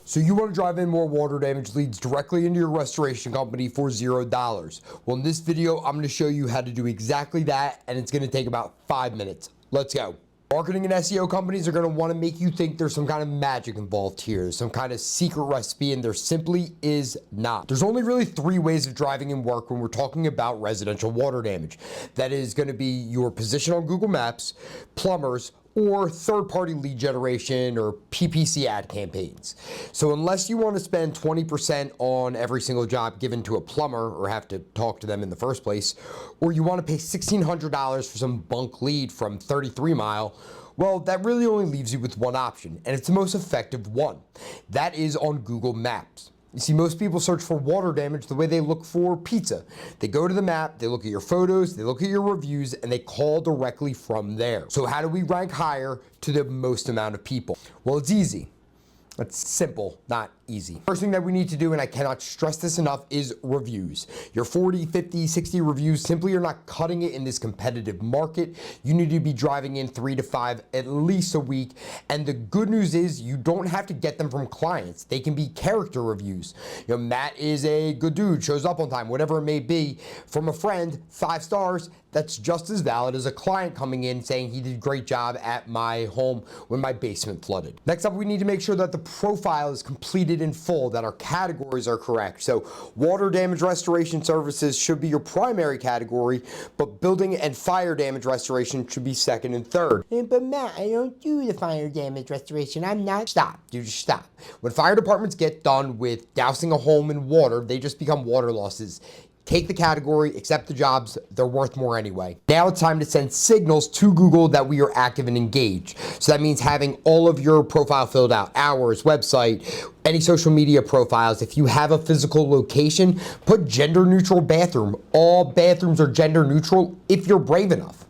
So you want to drive in more water damage leads directly into your restoration company for $0. Well, in this video, I'm going to show you how to do exactly that, and it's going to take about 5 minutes. Let's go. Marketing and SEO companies are going to want to make you think there's some kind of magic involved here, some kind of secret recipe, and there simply is not. There's only really 3 ways of driving in work when we're talking about residential water damage. That is going to be your position on Google Maps, plumbers, or third-party lead generation or PPC ad campaigns. So unless you want to spend 20% on every single job given to a plumber or have to talk to them in the first place, or you want to pay $1,600 for some bunk lead from 33 Mile, well, that really only leaves you with one option, and it's the most effective one. That is on Google Maps. You see, most people search for water damage the way they look for pizza. They go to the map, they look at your photos, they look at your reviews, and they call directly from there. So how do we rank higher to the most amount of people? Well, it's easy. It's simple, not easy. First thing that we need to do, and I cannot stress this enough, is reviews. Your 40, 50, 60 reviews simply are not cutting it in this competitive market. You need to be driving in 3 to 5 at least a week. And the good news is you don't have to get them from clients. They can be character reviews. You know, Matt is a good dude, shows up on time, whatever it may be. From a friend, 5 stars, that's just as valid as a client coming in saying he did a great job at my home when my basement flooded. Next up, we need to make sure that the profile is completed in full, that our categories are correct. So water damage restoration services should be your primary category, but building and fire damage restoration should be second and third. But Matt, I don't do the fire damage restoration. I'm not. Stop, dude, just stop. When fire departments get done with dousing a home in water, they just become water losses. Take the category, accept the jobs, they're worth more anyway. Now it's time to send signals to Google that we are active and engaged. So that means having all of your profile filled out, hours, website, any social media profiles. If you have a physical location, put gender neutral bathroom. All bathrooms are gender neutral if you're brave enough.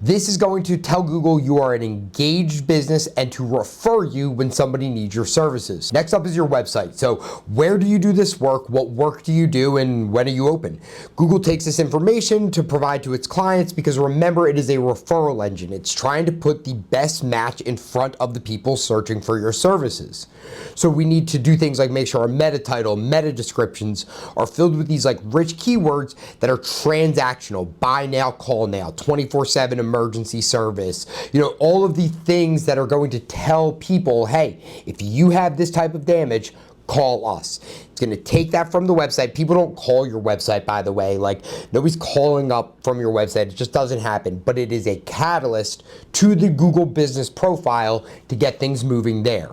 This is going to tell Google you are an engaged business and to refer you when somebody needs your services. Next up is your website. So where do you do this work? What work do you do? And when are you open? Google takes this information to provide to its clients because remember, it is a referral engine. It's trying to put the best match in front of the people searching for your services. So we need to do things like make sure our meta title, meta descriptions are filled with these like rich keywords that are transactional, buy now, call now, 24/7 emergency service, you know, all of the things that are going to tell people, hey, if you have this type of damage, call us. It's going to take that from the website. People don't call your website, by the way. Like, nobody's calling up from your website. It just doesn't happen. But it is a catalyst to the Google business profile to get things moving there.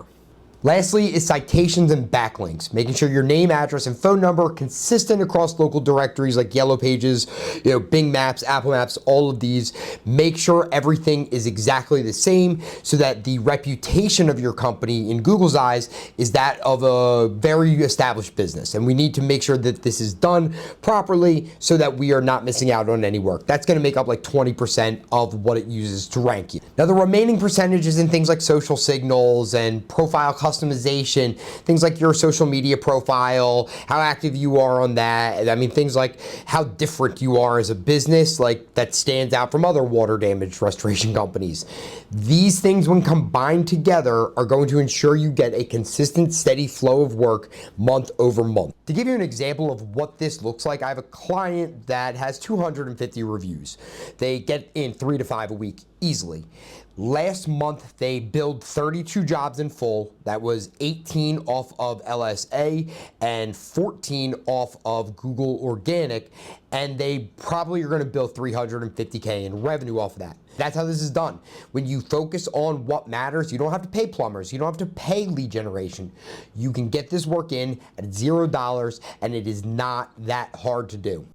Lastly is citations and backlinks, making sure your name, address, and phone number are consistent across local directories like Yellow Pages, you know, Bing Maps, Apple Maps, all of these. Make sure everything is exactly the same so that the reputation of your company in Google's eyes is that of a very established business. And we need to make sure that this is done properly so that we are not missing out on any work. That's going to make up like 20% of what it uses to rank you. Now, the remaining percentage is in things like social signals and profile customization, things like your social media profile, how active you are on that. I mean, things like how different you are as a business, like that stands out from other water damage restoration companies. These things, when combined together, are going to ensure you get a consistent, steady flow of work month over month. To give you an example of what this looks like, I have a client that has 250 reviews. They get in 3 to 5 a week easily. Last month, they billed 32 jobs in full. That was 18 off of LSA and 14 off of Google Organic. And they probably are going to bill $350K in revenue off of that. That's how this is done. When you focus on what matters, you don't have to pay plumbers. You don't have to pay lead generation. You can get this work in at $0, and it is not that hard to do.